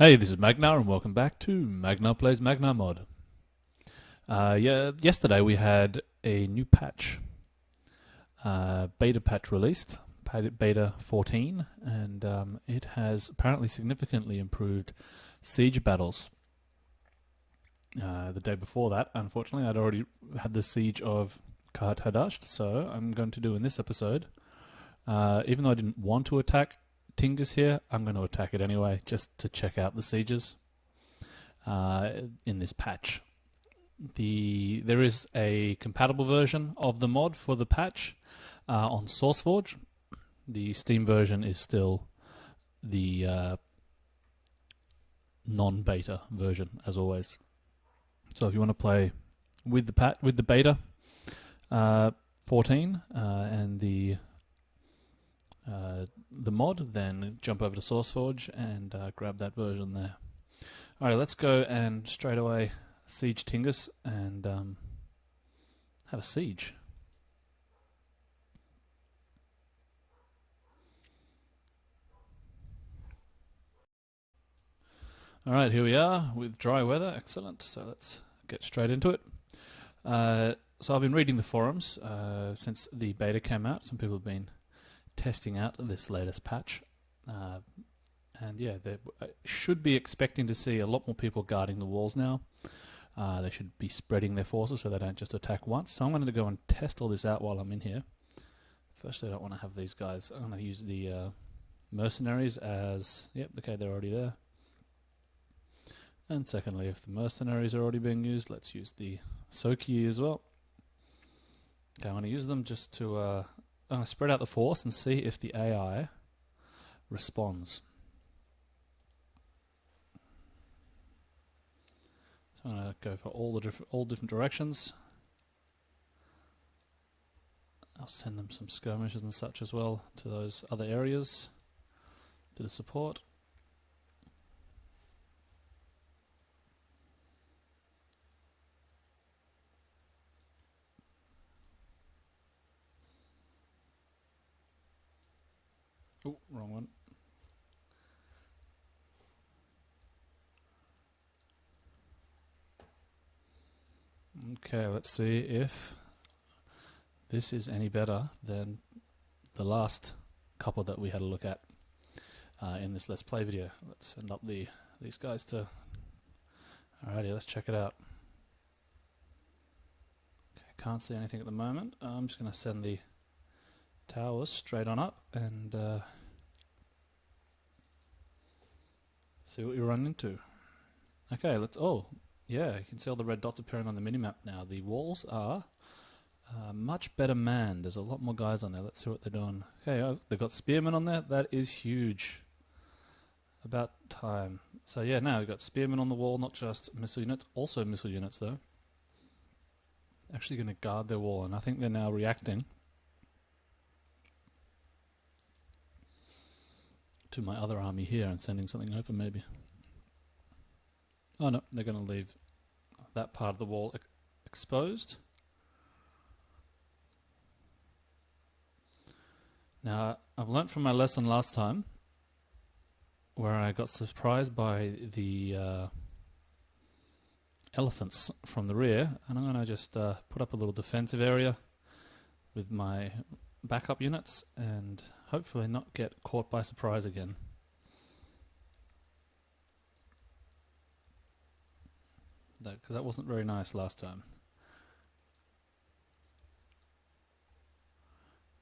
Hey, this is Magnar and welcome back to Magnar Plays Magnar Mod. Yesterday we had a new patch, beta patch released, beta 14, and it has apparently significantly improved siege battles. The day before that, unfortunately, I'd already had the siege of Khat Hadasht, so I'm going to do in this episode, even though I didn't want to attack Tingis here, I'm going to attack it anyway, just to check out the sieges in this patch. There is a compatible version of the mod for the patch on SourceForge. The Steam version is still the non-beta version, as always. So if you want to play with the beta 14 and the mod, then jump over to SourceForge and grab that version there. Alright, let's go and straight away siege Tingis and have a siege. Alright, here we are with dry weather. Excellent. So let's get straight into it. So I've been reading the forums since the beta came out. Some people have been testing out this latest patch, and yeah, they should be expecting to see a lot more people guarding the walls now. They should be spreading their forces so they don't just attack once. So I'm going to go and test all this out while I'm in here. Firstly, I don't want to have these guys. I'm going to use the mercenaries as, yep, okay, they're already there. And secondly, if the mercenaries are already being used, let's use the Soki as well. Okay, I'm going to use them just to I'm going to spread out the force and see if the AI responds. So I'm going to go for all different directions. I'll send them some skirmishes and such as well to those other areas, to the support. Oh, wrong one. Okay, let's see if this is any better than the last couple that we had a look at in this Let's Play video. Let's send up these guys to... Alrighty, let's check it out. Okay, can't see anything at the moment. I'm just going to send the towers straight on up and see what we run into. Okay, oh yeah, you can see all the red dots appearing on the minimap now. The walls are much better manned. There's a lot more guys on there. Let's see what they're doing. Okay, they've got spearmen on there. That is huge. About time. So yeah, now we've got spearmen on the wall, not just missile units, also missile units though. Actually going to guard their wall, and I think they're now reacting to my other army here and sending something over maybe. Oh no, they're going to leave that part of the wall exposed. Now, I've learnt from my lesson last time where I got surprised by the elephants from the rear, and I'm going to just put up a little defensive area with my backup units and hopefully not get caught by surprise again. Because that wasn't very nice last time.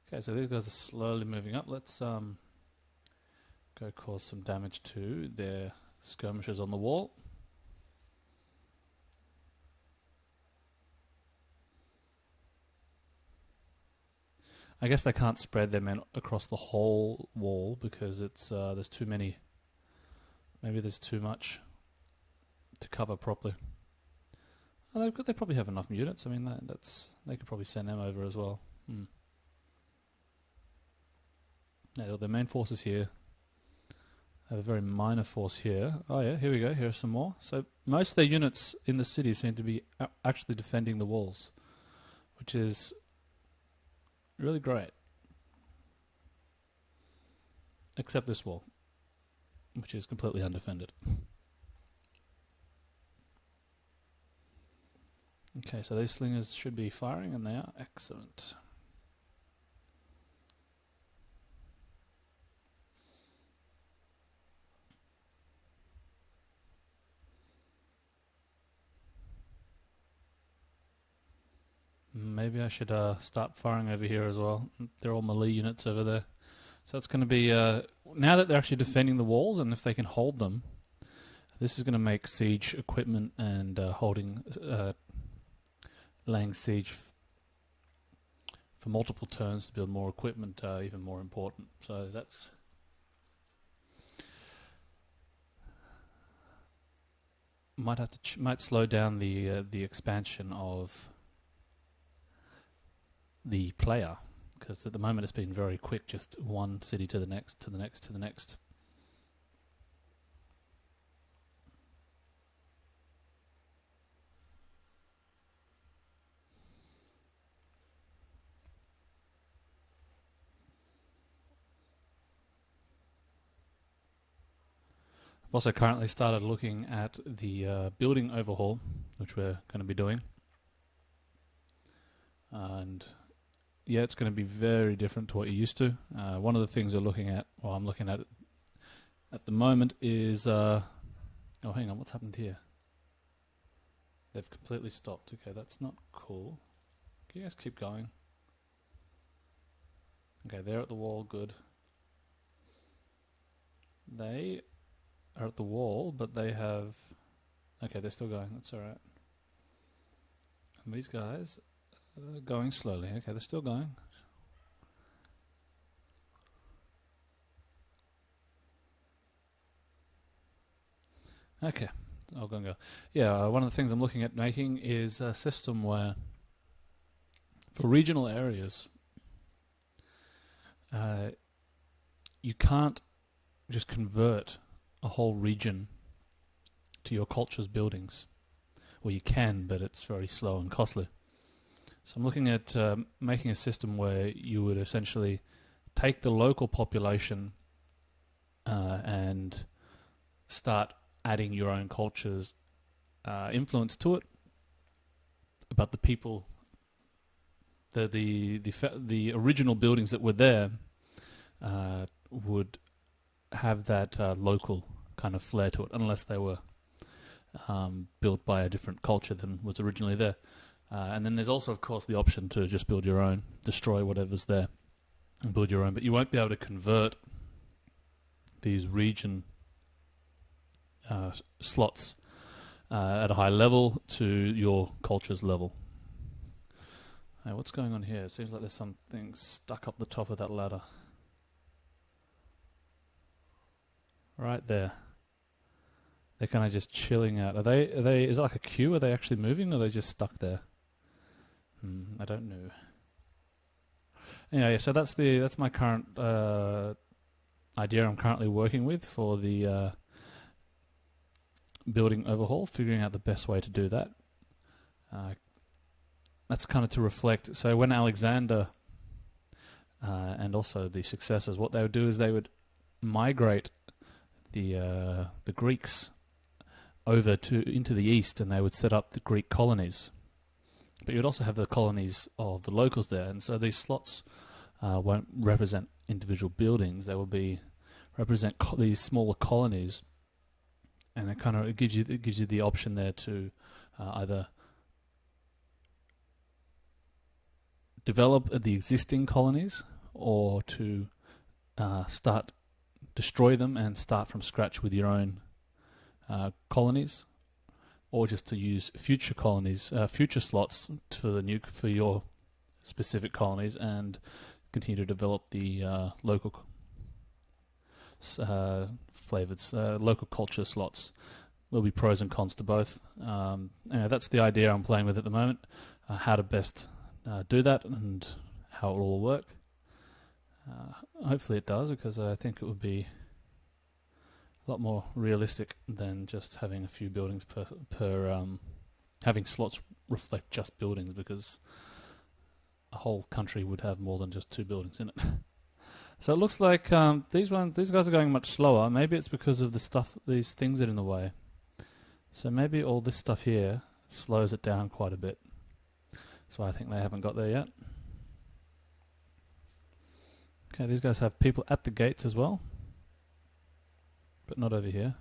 Okay, so these guys are slowly moving up. Let's go cause some damage to their skirmishers on the wall. I guess they can't spread their men across the whole wall because it's there's too many. Maybe there's too much to cover properly. Oh, they probably have enough units. I mean, they could probably send them over as well. Yeah, their main force is here. Have a very minor force here. Oh yeah, here we go. Here are some more. So most of their units in the city seem to be actually defending the walls, which is really great. Except this wall, which is completely undefended. Okay, so these slingers should be firing, and they are. Excellent. Maybe I should start firing over here as well. They're all melee units over there. So it's going to be, now that they're actually defending the walls, and if they can hold them, this is going to make siege equipment and laying siege for multiple turns to build more equipment even more important. So that's... might slow down the expansion of the player, because at the moment it's been very quick, just one city to the next, to the next, to the next. I've also currently started looking at the building overhaul, which we're going to be doing. And yeah, it's going to be very different to what you're used to. One of the things we're looking at, or I'm looking at the moment, is... oh, hang on, what's happened here? They've completely stopped. Okay, that's not cool. Can you guys keep going? Okay, they're at the wall, good. They are at the wall, but they have... okay, they're still going, that's alright. And these guys are going slowly. Okay, they're still going. Okay, I'll go and go. Yeah, one of the things I'm looking at making is a system where, for regional areas, you can't just convert a whole region to your culture's buildings. Well, you can, but it's very slow and costly. So I'm looking at making a system where you would essentially take the local population and start adding your own culture's influence to it, but the people, the original buildings that were there would have that local kind of flair to it, unless they were built by a different culture than was originally there. And then there's also, of course, the option to just build your own, destroy whatever's there, and build your own. But you won't be able to convert these region slots at a high level to your culture's level. Hey, what's going on here? It seems like there's something stuck up the top of that ladder. Right there. They're kind of just chilling out. Are they, is it like a queue? Are they actually moving, or are they just stuck there? I don't know. Anyway, so that's my current idea I'm currently working with for the building overhaul, figuring out the best way to do that. That's kind of to reflect. So when Alexander and also the successors, what they would do is they would migrate the Greeks over into the east, and they would set up the Greek colonies. But you'd also have the colonies of the locals there, and so these slots won't represent individual buildings. They will represent these smaller colonies, and it gives you the option there to either develop the existing colonies, or to destroy them and start from scratch with your own colonies, or just to use future colonies, future slots for your specific colonies, and continue to develop the local flavors, local culture slots. There'll be pros and cons to both. Anyway, that's the idea I'm playing with at the moment. How to best do that and how it will all work. Hopefully it does, because I think it would be a lot more realistic than just having a few buildings per having slots reflect just buildings, because a whole country would have more than just 2 buildings in it. So it looks like these guys are going much slower. Maybe it's because of these things that are in the way. So maybe all this stuff here, slows it down quite a bit. So I think they haven't got there yet. Okay, these guys have people at the gates as well, but not over here.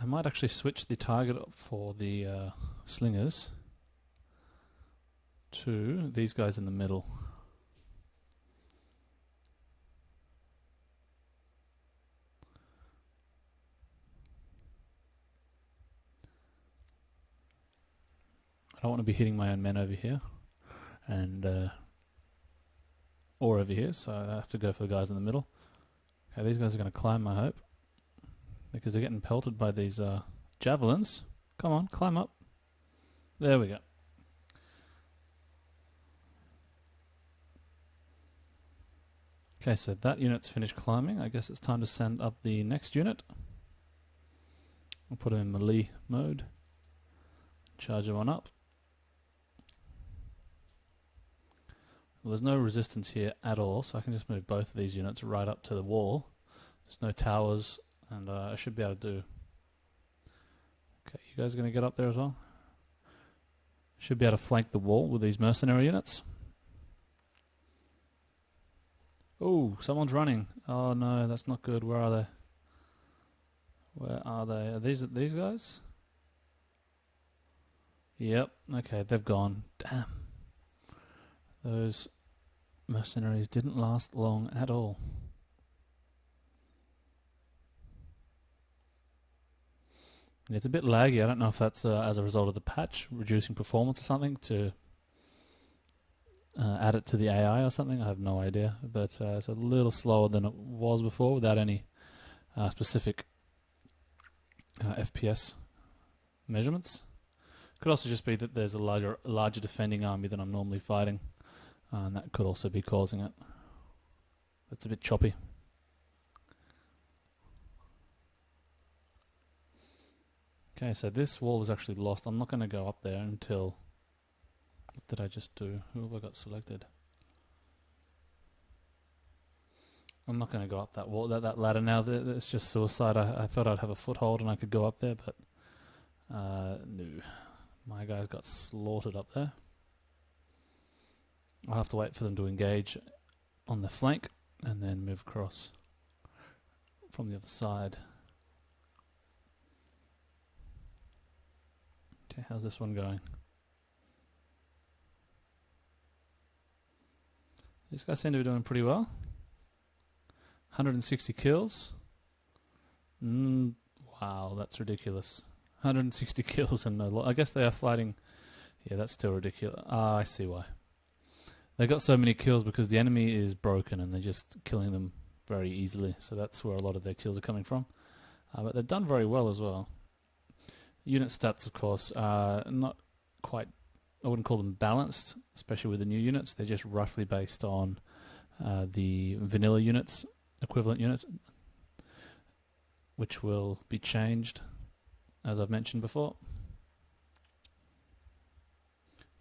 I might actually switch the target for the slingers to these guys in the middle. I don't want to be hitting my own men over here, and or over here, so I have to go for the guys in the middle. Okay, these guys are going to climb, I hope, because they're getting pelted by these javelins. Come on, climb up. There we go. Okay, so that unit's finished climbing. I guess it's time to send up the next unit. I'll put him in melee mode. Charge him on up. Well, there's no resistance here at all, so I can just move both of these units right up to the wall. There's no towers, and I should be able to do... Okay, you guys are going to get up there as well? Should be able to flank the wall with these mercenary units. Oh, someone's running. Oh no, that's not good. Where are they? Where are they? Are these guys? Yep, okay, they've gone. Damn. Those mercenaries didn't last long at all. It's a bit laggy. I don't know if that's as a result of the patch reducing performance or something to add it to the AI or something. I have no idea, but it's a little slower than it was before without any specific FPS measurements. Could also just be that there's a larger defending army than I'm normally fighting, and that could also be causing it. It's a bit choppy. Okay, so this wall is actually lost. I'm not going to go up there until... What did I just do? Who have I got selected? I'm not going to go up that wall, that ladder now. It's just suicide. I thought I'd have a foothold and I could go up there, but no. My guys got slaughtered up there. I'll have to wait for them to engage on the flank and then move across from the other side. Okay, how's this one going? These guys seem to be doing pretty well. 160 kills. Wow, that's ridiculous. 160 kills and no loss. I guess they are fighting. Yeah, that's still ridiculous. Ah, I see why. They got so many kills because the enemy is broken and they're just killing them very easily. So that's where a lot of their kills are coming from. But they've done very well as well. Unit stats, of course, are not quite... I wouldn't call them balanced, especially with the new units. They're just roughly based on the vanilla units, equivalent units, which will be changed, as I've mentioned before.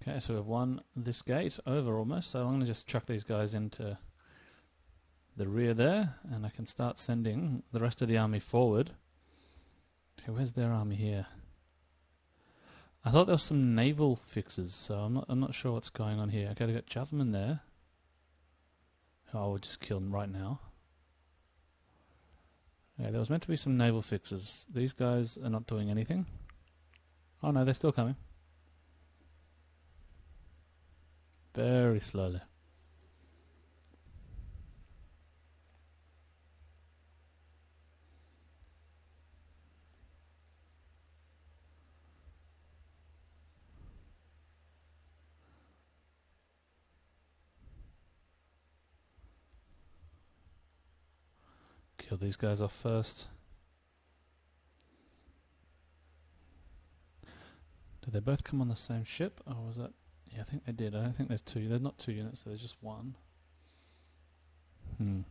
Okay, so we've won this gate over almost, so I'm going to just chuck these guys into the rear there, and I can start sending the rest of the army forward. Okay, where's their army here? I thought there was some naval fixes, so I'm not sure what's going on here. Okay, I got Javelin there, who I will just kill them right now. Okay, there was meant to be some naval fixes. These guys are not doing anything. Oh no, they're still coming. Very slowly. Kill these guys off first. Did they both come on the same ship, or was that... Yeah, I think they did. I don't think there's two. There's not two units, so there's just one. If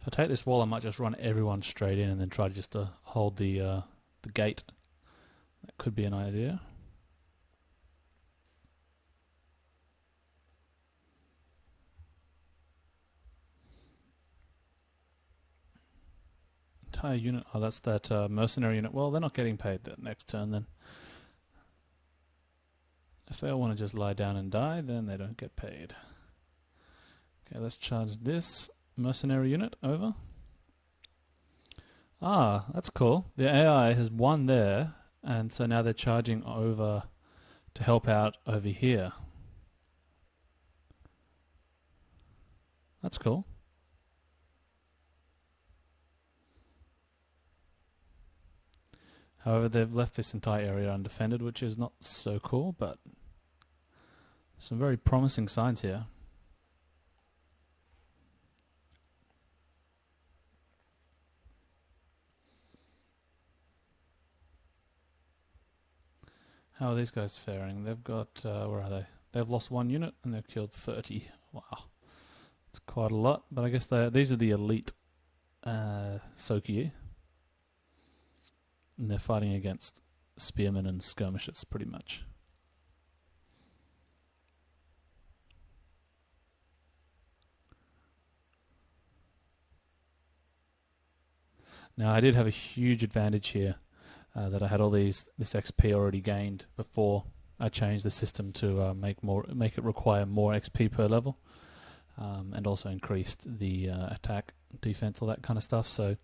I take this wall, I might just run everyone straight in and then try just to hold the gate. That could be an idea. entire unit. Oh, that's that mercenary unit. Well, they're not getting paid that next turn then. If they all want to just lie down and die, then they don't get paid. Okay, let's charge this mercenary unit over. Ah, that's cool. The AI has won there, and so now they're charging over to help out over here. That's cool. However, they've left this entire area undefended, which is not so cool, but some very promising signs here. How are these guys faring? They've got, where are they? They've lost 1 unit and they've killed 30. Wow. It's quite a lot, but I guess these are the elite SEGA. And they're fighting against spearmen and skirmishers, pretty much. Now, I did have a huge advantage here that I had all this XP already gained before I changed the system to make it require more XP per level, and also increased the attack, defense, all that kind of stuff. So.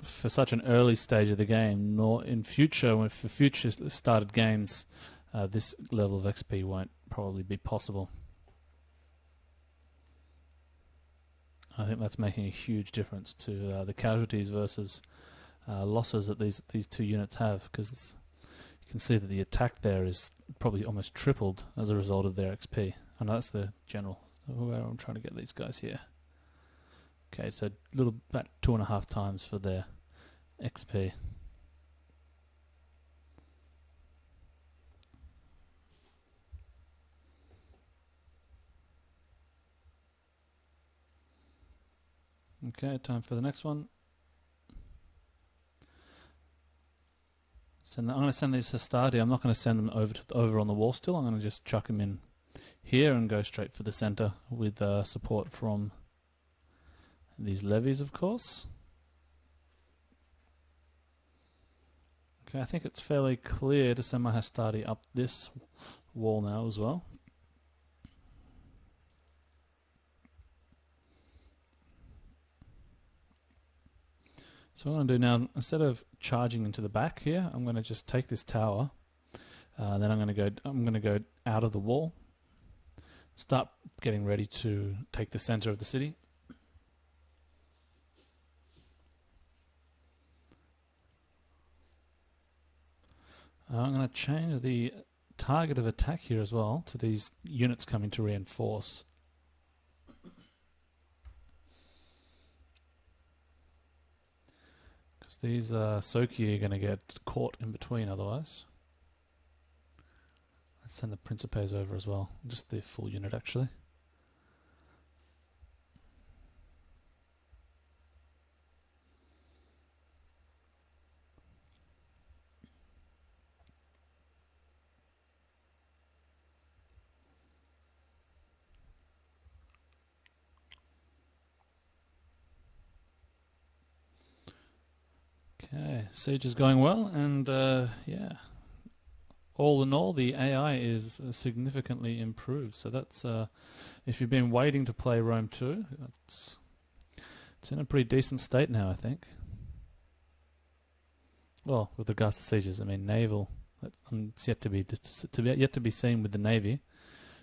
For such an early stage of the game, nor in future, for future started games, this level of XP won't probably be possible. I think that's making a huge difference to the casualties versus losses that these two units have, because you can see that the attack there is probably almost tripled as a result of their XP. And that's the general. Where I'm trying to get these guys here. Okay, so about 2.5 times for their XP. Okay, time for the next one. I'm going to send these to Stardy. I'm not going to send them over on the wall still. I'm going to just chuck them in here and go straight for the center with support from these levies, of course. Okay, I think it's fairly clear to send my Hastati up this wall now as well. So what I'm going to do now, instead of charging into the back here, I'm going to just take this tower. Then I'm going to go out of the wall, start getting ready to take the center of the city. I'm going to change the target of attack here as well to these units coming to reinforce. Because these SEGA are going to get caught in between otherwise. Let's send the Principes over as well, just the full unit actually. Okay, siege is going well, and yeah, all in all, the AI is significantly improved. So that's if you've been waiting to play Rome 2, it's in a pretty decent state now, I think. Well, with regards to sieges, I mean naval. It's yet to be seen with the navy.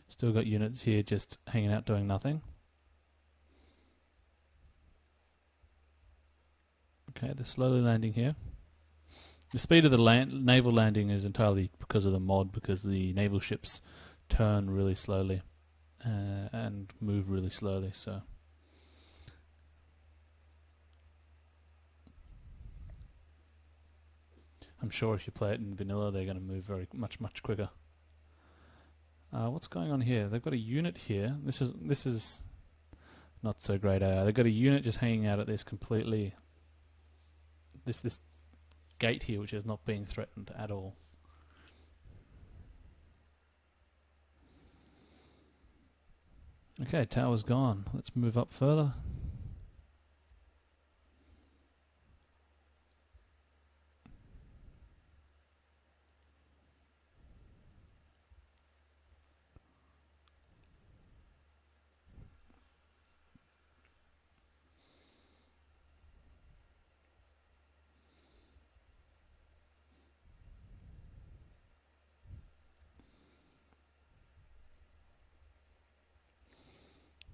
Still got units here just hanging out doing nothing. Okay, they're slowly landing here. The speed of the naval landing is entirely because of the mod, because the naval ships turn really slowly and move really slowly. So I'm sure if you play it in vanilla, they're going to move much quicker. What's going on here? They've got a unit here. This is not so great AI. They've got a unit just hanging out at this completely. This gate here, which is not being threatened at all. Okay, tower's gone. Let's move up further.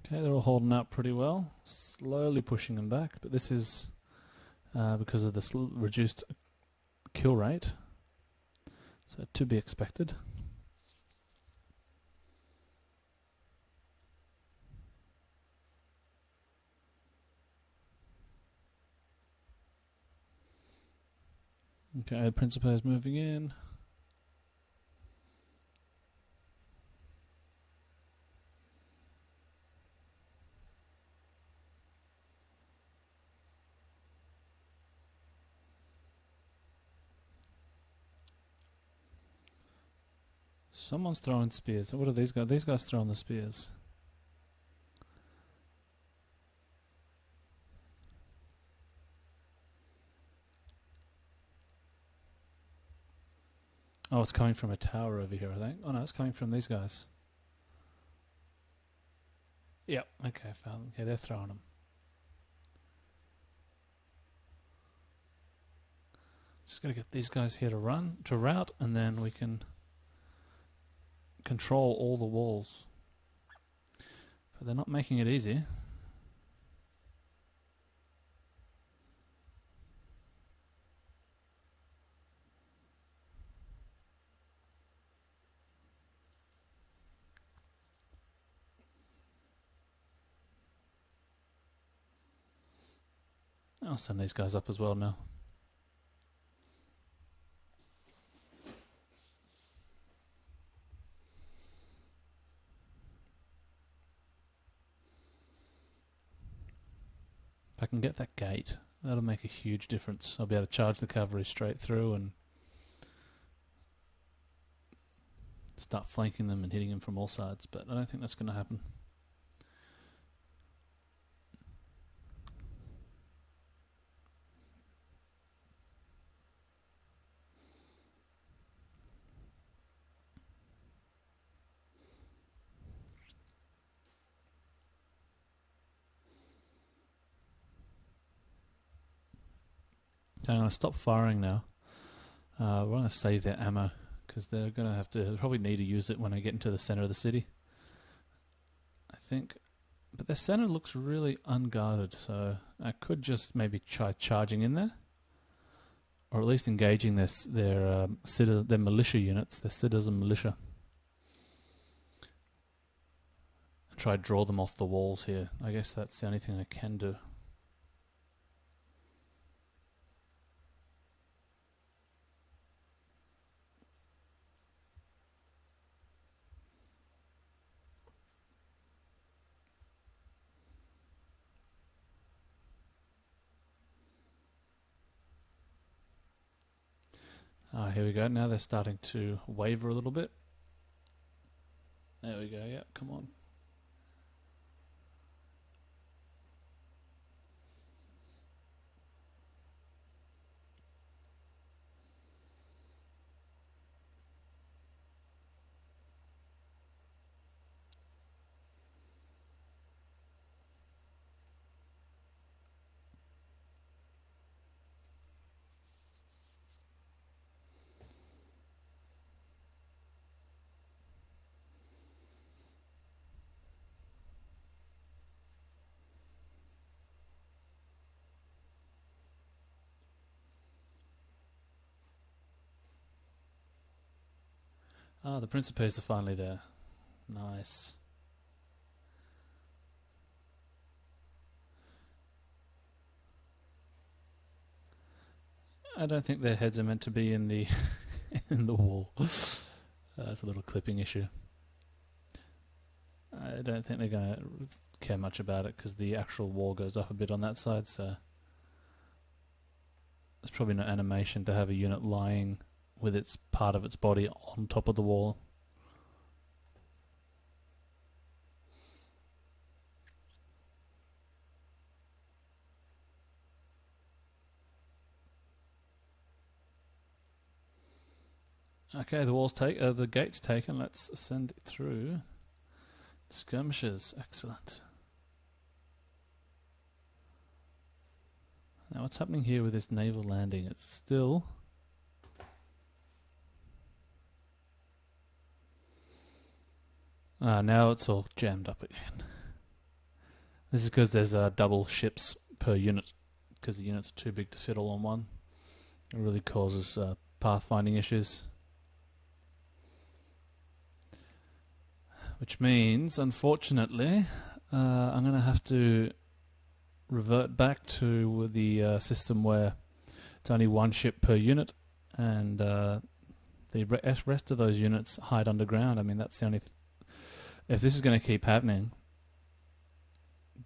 Okay, they're all holding out pretty well. Slowly pushing them back, but this is because of the reduced kill rate. So to be expected. Okay, Principe is moving in. Someone's throwing spears. What are these guys? These guys throwing the spears. Oh, it's coming from a tower over here, I think. Oh no, it's coming from these guys. Yep, okay, found them. Okay, they're throwing them. Just gotta get these guys here to route, and then we can control all the walls. But they're not making it easy. I'll send these guys up as well now. If I can get that gate, that'll make a huge difference. I'll be able to charge the cavalry straight through and start flanking them and hitting them from all sides, but I don't think that's going to happen. Okay, I'm going to stop firing now. We're going to save their ammo because they're going to have to probably need to use it when I get into the center of the city, I think. But their center looks really unguarded, so I could just maybe try charging in there, or at least engaging their militia units, their citizen militia, and try to draw them off the walls here. I guess that's the only thing I can do. Here we go. Now they're starting to waver a little bit. There we go. Yep, come on. Ah, the Principes are finally there. Nice. I don't think their heads are meant to be in the in the wall. That's a little clipping issue. I don't think they're going to care much about it because the actual wall goes up a bit on that side, so there's probably no animation to have a unit lying with its part of its body on top of the wall. Okay, the gate's taken. Let's send it through. Skirmishers, excellent. Now what's happening here with this naval landing? It's still now it's all jammed up again. This is because there's double ships per unit, because the units are too big to fit all on one. It really causes pathfinding issues. Which means, unfortunately, I'm going to have to revert back to the system where it's only one ship per unit, and the rest of those units hide underground. I mean, that's the only... if this is going to keep happening,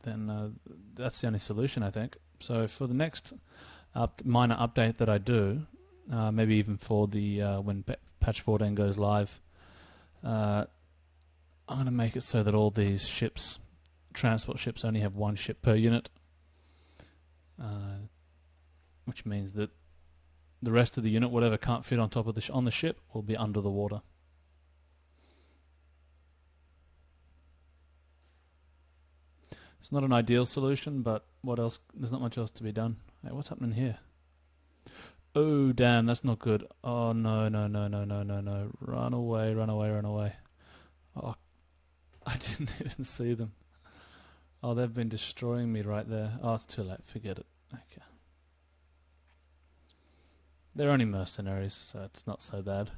then that's the only solution, I think. So for the next minor update that I do, maybe even for the when patch 14 goes live, I'm going to make it so that all these ships, transport ships, only have one ship per unit, which means that the rest of the unit, whatever can't fit on top of on the ship, will be under the water. It's not an ideal solution, but what else? There's not much else to be done. Hey, what's happening here? Oh, damn, that's not good. Oh, no, no, no, no, no, no, no. Run away, run away, run away. Oh, I didn't even see them. Oh, they've been destroying me right there. Oh, it's too late. Forget it. Okay. They're only mercenaries, so it's not so bad.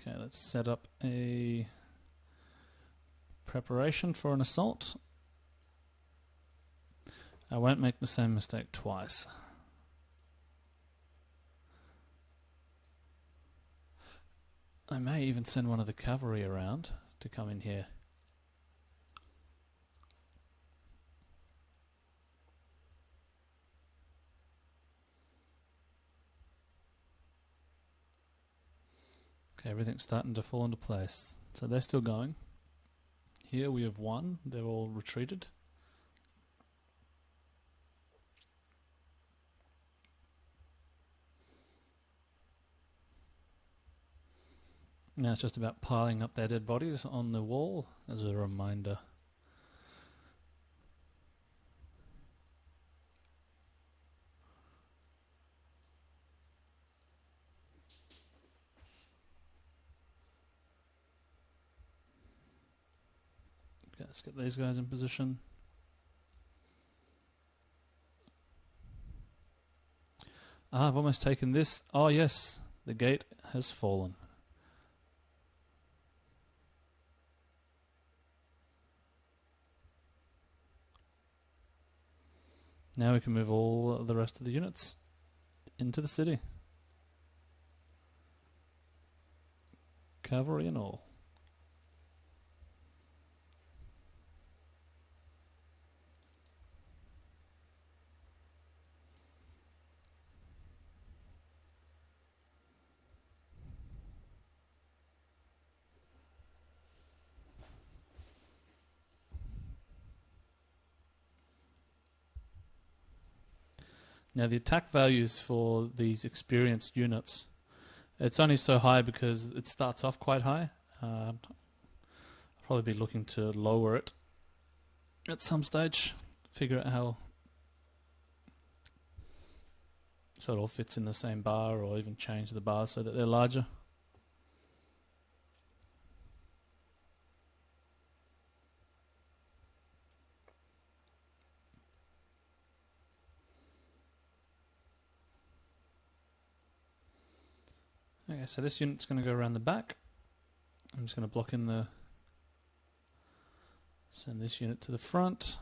Okay, let's set up a preparation for an assault. I won't make the same mistake twice. I may even send one of the cavalry around to come in here. Okay, everything's starting to fall into place. So they're still going. Here we have one. They're all retreated. Now it's just about piling up their dead bodies on the wall as a reminder. Okay, let's get these guys in position. Ah, I've almost taken this. Oh yes, the gate has fallen. Now we can move all the rest of the units into the city. Cavalry and all. Now the attack values for these experienced units, it's only so high because it starts off quite high. I'll probably be looking to lower it at some stage, figure out how so it all fits in the same bar, or even change the bars so that they're larger. Okay, so this unit's going to go around the back. I'm just going to block in the... send this unit to the front.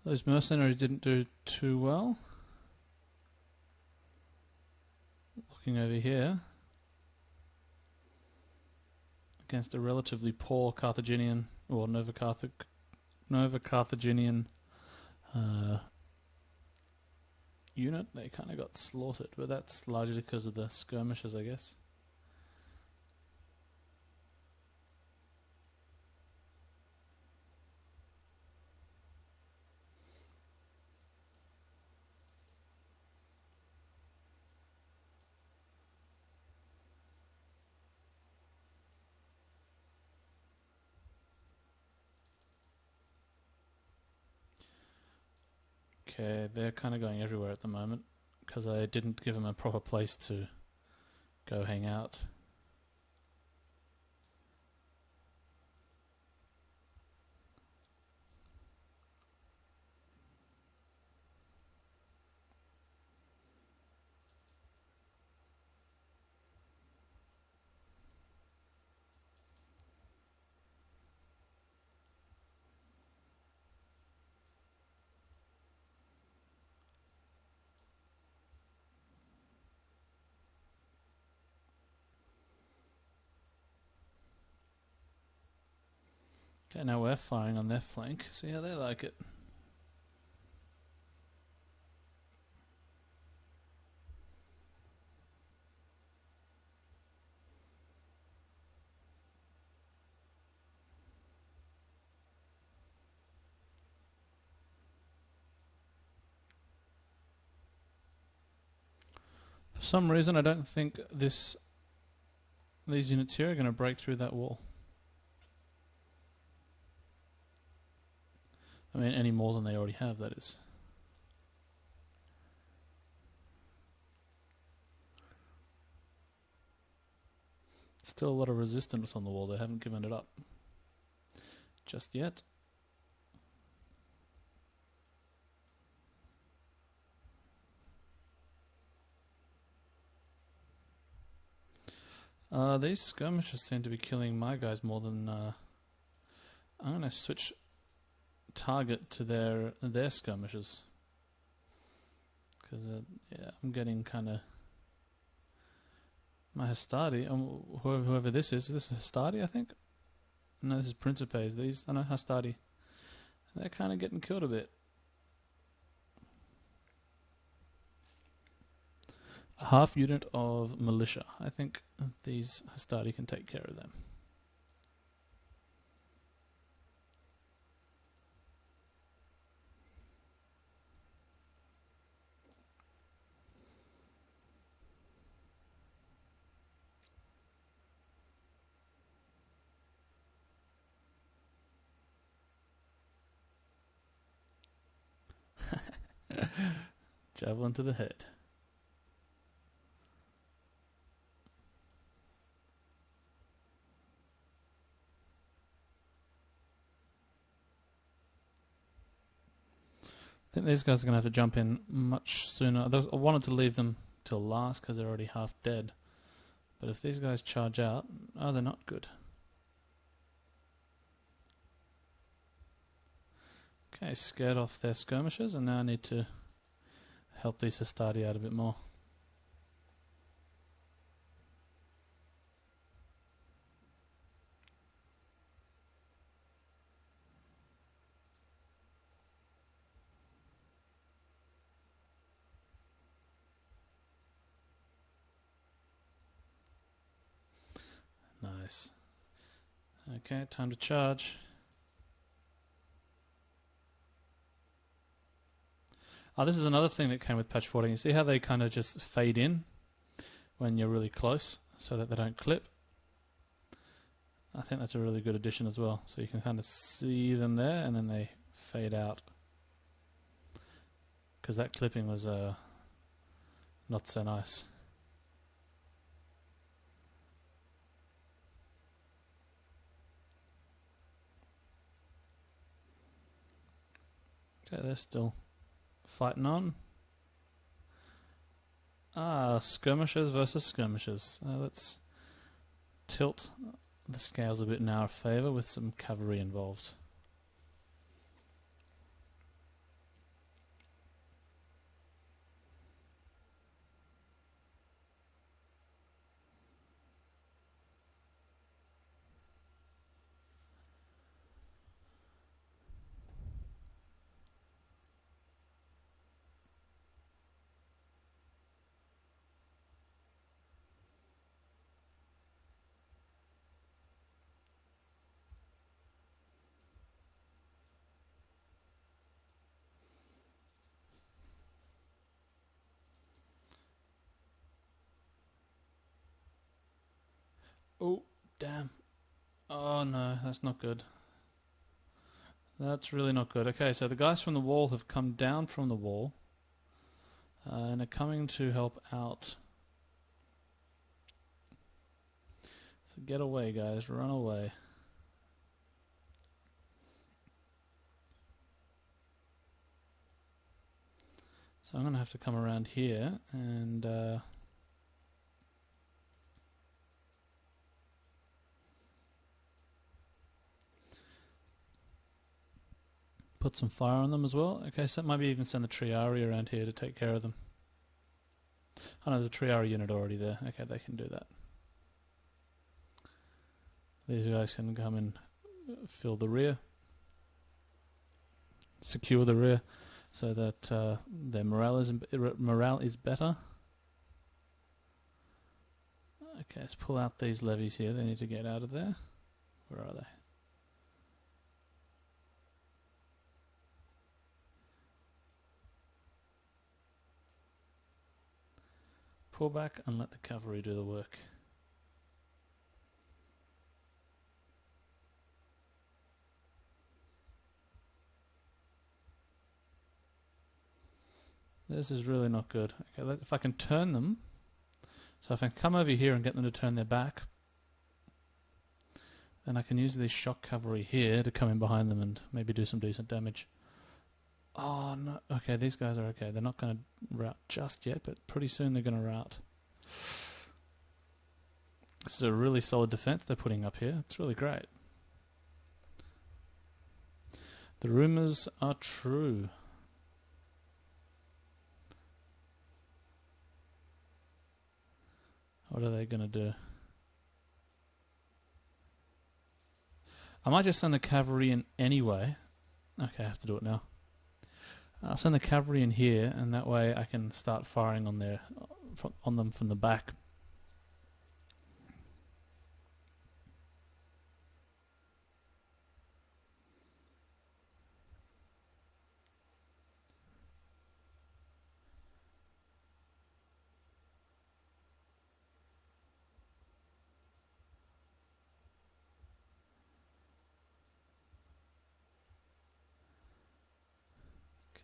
Those mercenaries didn't do too well. Looking over here, against a relatively poor Carthaginian, or Nova Carthaginian unit, they kind of got slaughtered, but that's largely because of the skirmishes, I guess. Okay, they're kind of going everywhere at the moment because I didn't give them a proper place to go hang out. Okay, now we're firing on their flank. See how they like it. For some reason, I don't think these units here are going to break through that wall. I mean, any more than they already have, that is. Still a lot of resistance on the wall. They haven't given it up just yet. These skirmishers seem to be killing my guys more than... I'm going to switch target to their skirmishers. Because, yeah, I'm getting kind of... My Hastati, whoever this is this Hastati, I think? No, this is Principes. These, I know, Hastati. They're kind of getting killed a bit. A half unit of militia. I think these Hastati can take care of them. Javelin to the head. I think these guys are going to have to jump in much sooner. I wanted to leave them till last because they're already half dead. But if these guys charge out, oh, they're not good. Okay, scared off their skirmishers, and now I need to help these Hastati out a bit more. Nice. Okay, time to charge. Oh, this is another thing that came with patch 14. You see how they kind of just fade in when you're really close so that they don't clip? I think that's a really good addition as well. So you can kind of see them there and then they fade out. Because that clipping was not so nice. Okay, they're still fighting on. Ah, skirmishers versus skirmishers. Let's tilt the scales a bit in our favour with some cavalry involved. Oh, damn. Oh no, that's not good. That's really not good. Okay, so the guys from the wall have come down from the wall and are coming to help out. So get away, guys. Run away. So I'm going to have to come around here and put some fire on them as well. Okay, so maybe even send the Triari around here to take care of them. Oh no, there's a Triari unit already there. Okay, they can do that. These guys can come and fill the rear, secure the rear, so that their morale is better. Okay, let's pull out these levies here. They need to get out of there. Where are they? Pull back and let the cavalry do the work. This is really not good. Okay, if I can turn them, so if I can come over here and get them to turn their back, then I can use these shock cavalry here to come in behind them and maybe do some decent damage. Oh no, okay, these guys are okay. They're not going to rout just yet, but pretty soon they're going to rout. This is a really solid defense they're putting up here. It's really great. The rumors are true. What are they going to do? I might just send the cavalry in anyway. Okay, I have to do it now. I'll send the cavalry in here, and that way I can start firing on them from the back.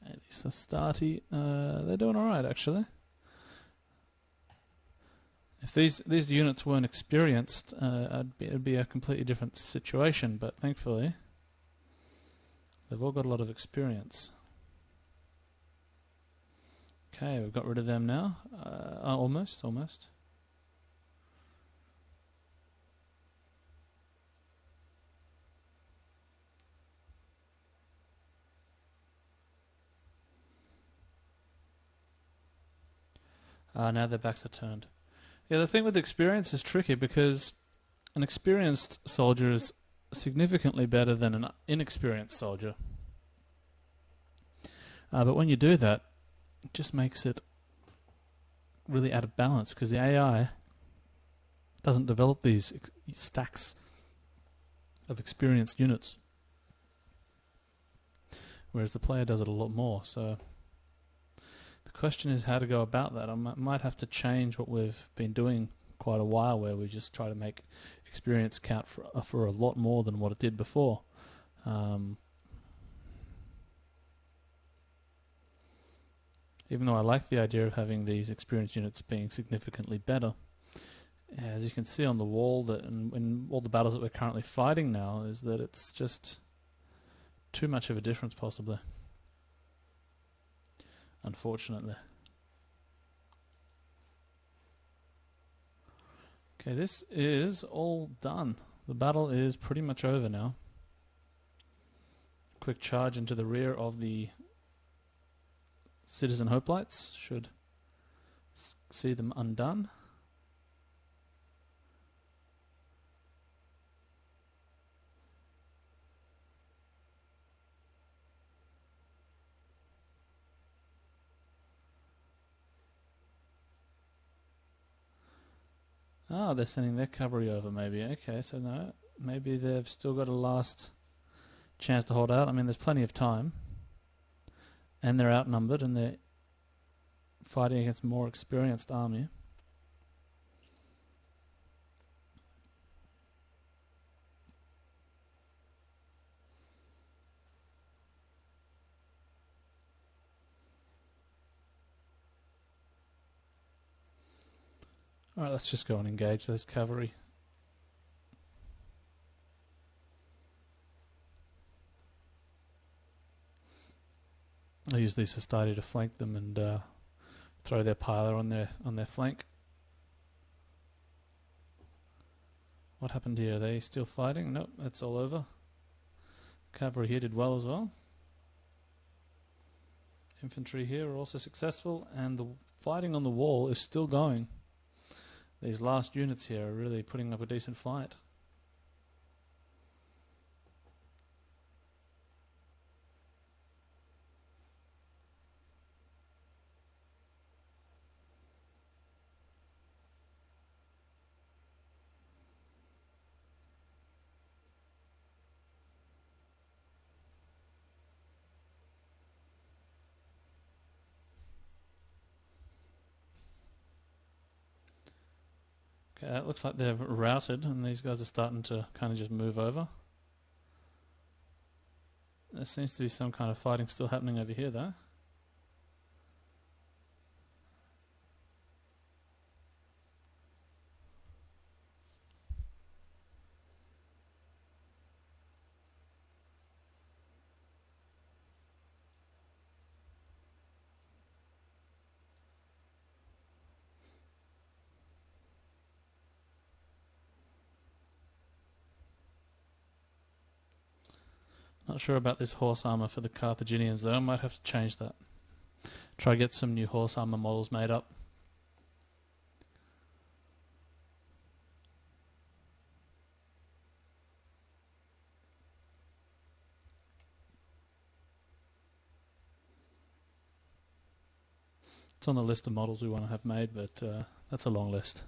Okay, these Astati, they're doing alright actually. If these units weren't experienced, it'd be a completely different situation, but thankfully they've all got a lot of experience. Okay, we've got rid of them now. Almost. Now their backs are turned. Yeah, the thing with experience is tricky because an experienced soldier is significantly better than an inexperienced soldier. But when you do that, it just makes it really out of balance because the AI doesn't develop these stacks of experienced units, whereas the player does it a lot more. So the question is how to go about that. I might have to change what we've been doing quite a while, where we just try to make experience count for a lot more than what it did before. Even though I like the idea of having these experienced units being significantly better, as you can see on the wall, that in all the battles that we're currently fighting now, is that it's just too much of a difference possibly, unfortunately. Okay, this is all done. The battle is pretty much over now. Quick charge into the rear of the Citizen Hoplites should see them undone. Oh, they're sending their cavalry over maybe. Okay, so no, maybe they've still got a last chance to hold out. I mean, there's plenty of time. And they're outnumbered and they're fighting against a more experienced army. Alright, let's just go and engage those cavalry. I use these hastati to flank them and throw their piler on their flank. What happened here? Are they still fighting? Nope, that's all over. Cavalry here did well as well. Infantry here are also successful, and the fighting on the wall is still going. These last units here are really putting up a decent fight. Okay, it looks like they've routed and these guys are starting to kind of just move over. There seems to be some kind of fighting still happening over here though. Not sure about this horse armor for the Carthaginians though, I might have to change that. Try get some new horse armor models made up. It's on the list of models we want to have made, but that's a long list.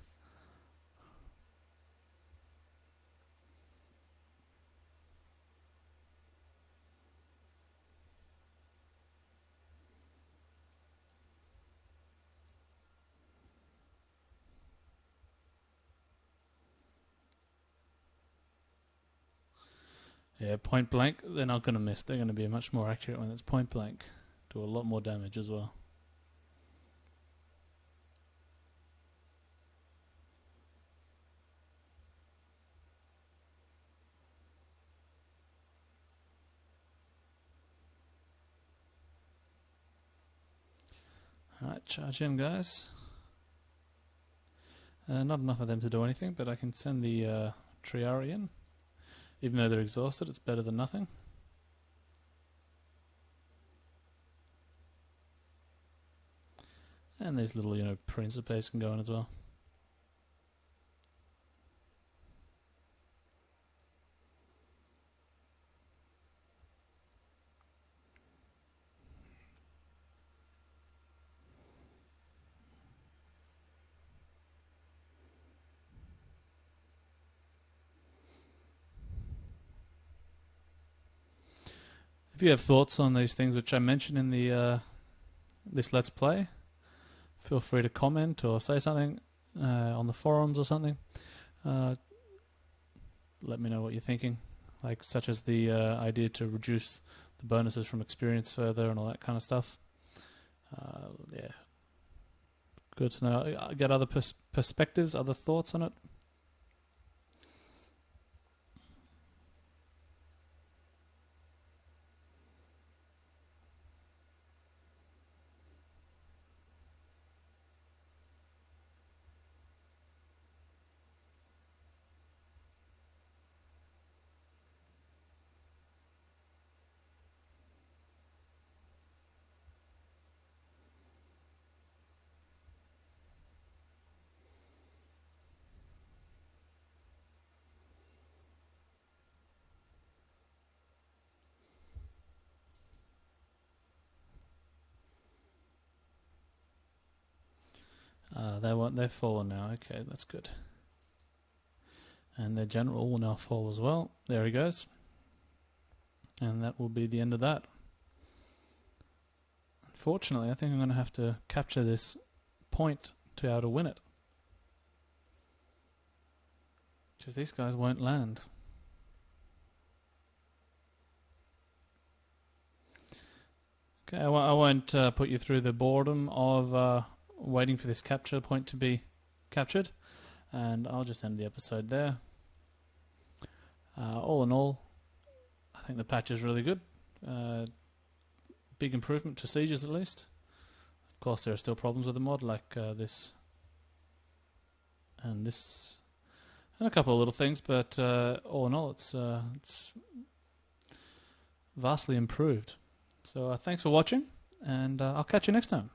Yeah, point blank, they're not going to miss. They're going to be much more accurate when it's point blank. Do a lot more damage as well. Alright, charge in guys. Not enough of them to do anything, but I can send the Triari in. Even though they're exhausted, it's better than nothing. And these little, Principes can go in as well. If you have thoughts on these things which I mentioned in the this Let's Play, feel free to comment or say something on the forums or something. Let me know what you're thinking, like such as the idea to reduce the bonuses from experience further and all that kind of stuff. Yeah, good to know. I get other perspectives, other thoughts on it. They've fallen now. Okay, that's good. And their general will now fall as well. There he goes. And that will be the end of that. Unfortunately, I think I'm going to have to capture this point to be able to win it. Because these guys won't land. Okay, I won't put you through the boredom of waiting for this capture point to be captured, and I'll just end the episode there. All in all, I think the patch is really good. Big improvement to sieges at least. Of course, there are still problems with the mod, like this and this, and a couple of little things, but all in all, it's vastly improved. So thanks for watching, and I'll catch you next time.